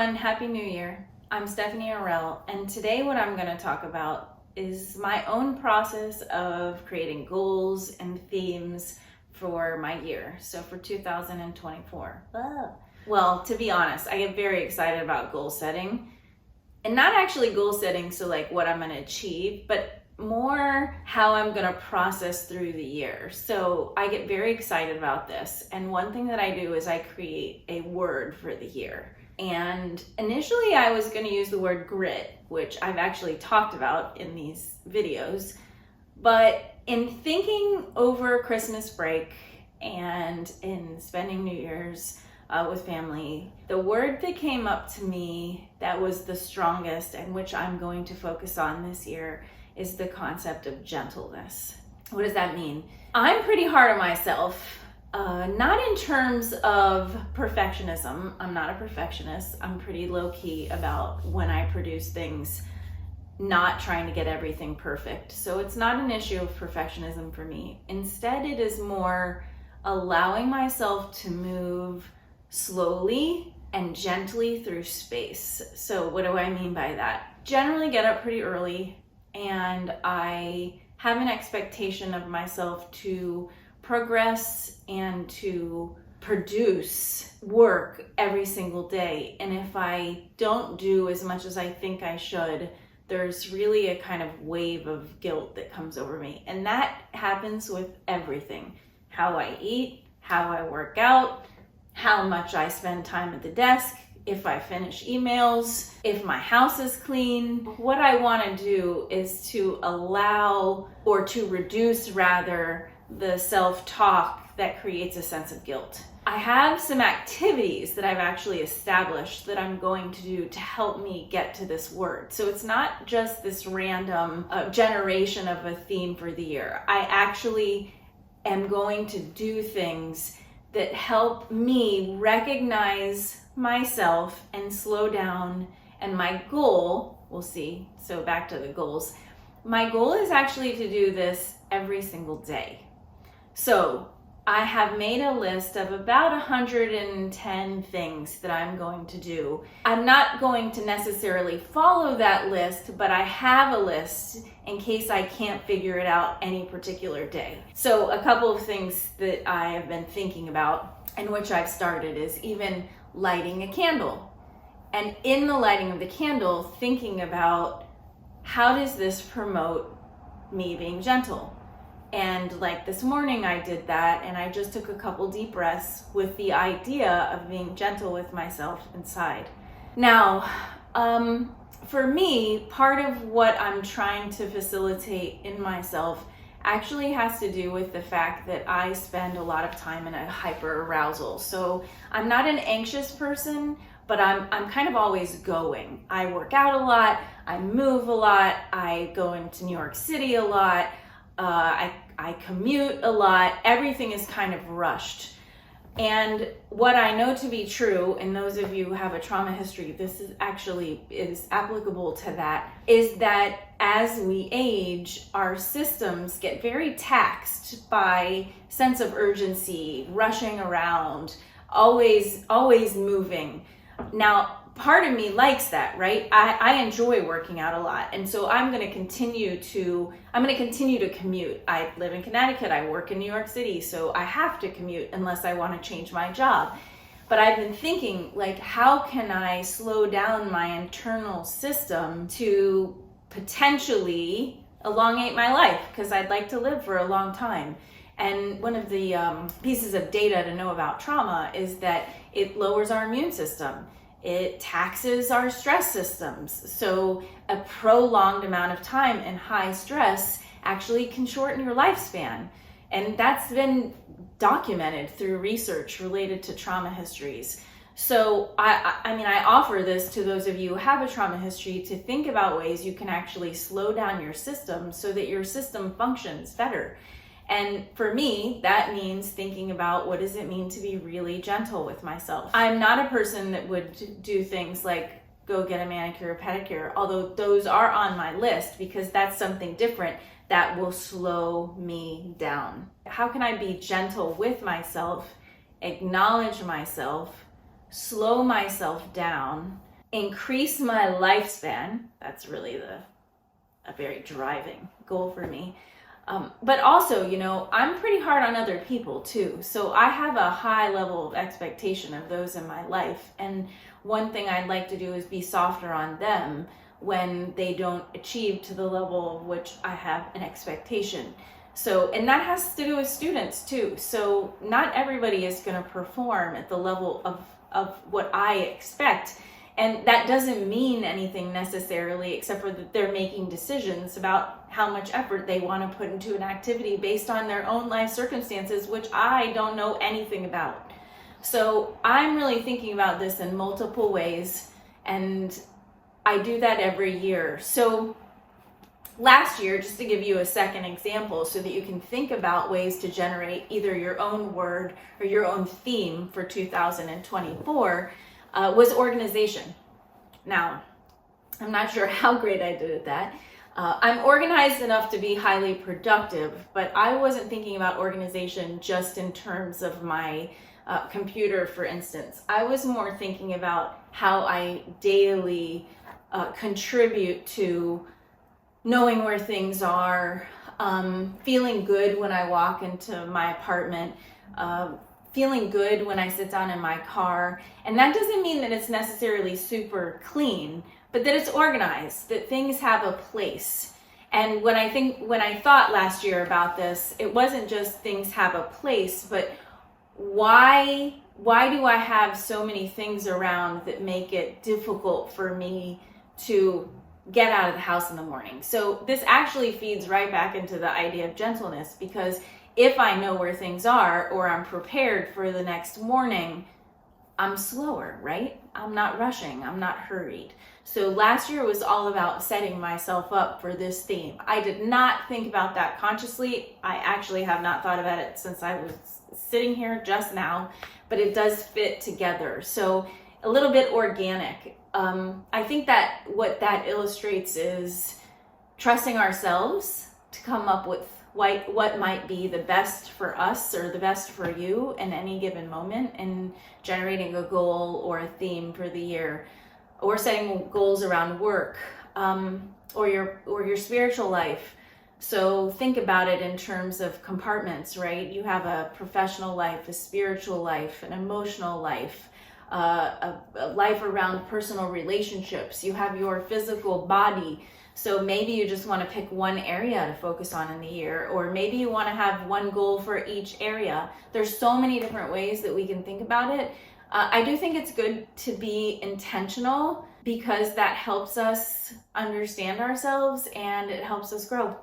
everyone, Happy New Year. I'm Stephanie Orell, and today what I'm going to talk about is my own process of creating goals and themes for my year, so for 2024. Well, to be honest, I get very excited about goal setting, and not actually goal setting, so like what I'm going to achieve, but more how I'm going to process through the year. So I get very excited about this, and one thing that I do is I create a word for the year. And initially I was going to use the word grit, which I've actually talked about in these videos, but in thinking over Christmas break and in spending New Year's with family, the word that came up to me that was the strongest and which I'm going to focus on this year is the concept of gentleness. What does that mean? I'm pretty hard on myself, not in terms of perfectionism. I'm not a perfectionist. I'm pretty low-key about when I produce things, not trying to get everything perfect. So it's not an issue of perfectionism for me. Instead, it is more allowing myself to move slowly and gently through space. So what do I mean by that? Generally get up pretty early, and I have an expectation of myself to progress and to produce work every single day. And if I don't do as much as I think I should, there's really a kind of wave of guilt that comes over me. And that happens with everything. How I eat, how I work out, how much I spend time at the desk, if I finish emails, if my house is clean. What I want to do is to allow, or to reduce rather, the self-talk that creates a sense of guilt. I have some activities that I've actually established that I'm going to do to help me get to this word. So it's not just this random generation of a theme for the year. I actually am going to do things that help me recognize myself and slow down. And my goal, we'll see, so back to the goals, my goal is actually to do this every single day. So I have made a list of about 110 things that I'm going to do. I'm not going to necessarily follow that list, but I have a list in case I can't figure it out any particular day. So a couple of things that I have been thinking about, and which I've started, is even lighting a candle. And in the lighting of the candle, thinking about how does this promote me being gentle? And like this morning I did that, and I just took a couple deep breaths with the idea of being gentle with myself inside. Now, for me, part of what I'm trying to facilitate in myself actually has to do with the fact that I spend a lot of time in a hyper arousal. So I'm not an anxious person, but I'm kind of always going. I work out a lot, I move a lot, I go into New York City a lot, I commute a lot. Everything is kind of rushed. And what I know to be true, and those of you who have a trauma history, this is applicable to that, is that as we age, our systems get very taxed by sense of urgency, rushing around, always moving. Now, part of me likes that, right? I enjoy working out a lot. And so I'm going to continue to commute. I live in Connecticut. I work in New York City. So I have to commute unless I want to change my job. But I've been thinking, like, how can I slow down my internal system to potentially elongate my life? Because I'd like to live for a long time. And one of the pieces of data to know about trauma is that it lowers our immune system. It taxes our stress systems. So a prolonged amount of time in high stress actually can shorten your lifespan. And that's been documented through research related to trauma histories. So I offer this to those of you who have a trauma history to think about ways you can actually slow down your system so that your system functions better. And for me, that means thinking about what does it mean to be really gentle with myself. I'm not a person that would do things like go get a manicure or pedicure, although those are on my list because that's something different that will slow me down. How can I be gentle with myself, acknowledge myself, slow myself down, increase my lifespan. That's really a very driving goal for me. But also, I'm pretty hard on other people too. So I have a high level of expectation of those in my life. And one thing I'd like to do is be softer on them when they don't achieve to the level of which I have an expectation. So, and that has to do with students too. So not everybody is going to perform at the level of what I expect. And that doesn't mean anything necessarily, except for that they're making decisions about how much effort they want to put into an activity based on their own life circumstances, which I don't know anything about. So I'm really thinking about this in multiple ways, and I do that every year. So last year, just to give you a second example so that you can think about ways to generate either your own word or your own theme for 2024, was organization. Now, I'm not sure how great I did at that. I'm organized enough to be highly productive, but I wasn't thinking about organization just in terms of my computer, for instance. I was more thinking about how I daily contribute to knowing where things are, feeling good when I walk into my apartment, feeling good when I sit down in my car. And that doesn't mean that it's necessarily super clean, but that it's organized, that things have a place. And when I thought last year about this, it wasn't just things have a place, but why do I have so many things around that make it difficult for me to get out of the house in the morning? So this actually feeds right back into the idea of gentleness, because if I know where things are, or I'm prepared for the next morning, I'm slower, right? I'm not rushing, I'm not hurried. So last year was all about setting myself up for this theme. I did not think about that consciously. I actually have not thought about it since I was sitting here just now, but it does fit together. So a little bit organic. I think that what that illustrates is trusting ourselves to come up with what might be the best for us or the best for you in any given moment, and generating a goal or a theme for the year, or setting goals around work, or your spiritual life. So think about it in terms of compartments, right? You have a professional life, a spiritual life, an emotional life, a life around personal relationships. You have your physical body. So maybe you just want to pick one area to focus on in the year, or maybe you want to have one goal for each area. There's so many different ways that we can think about it. I do think it's good to be intentional, because that helps us understand ourselves and it helps us grow.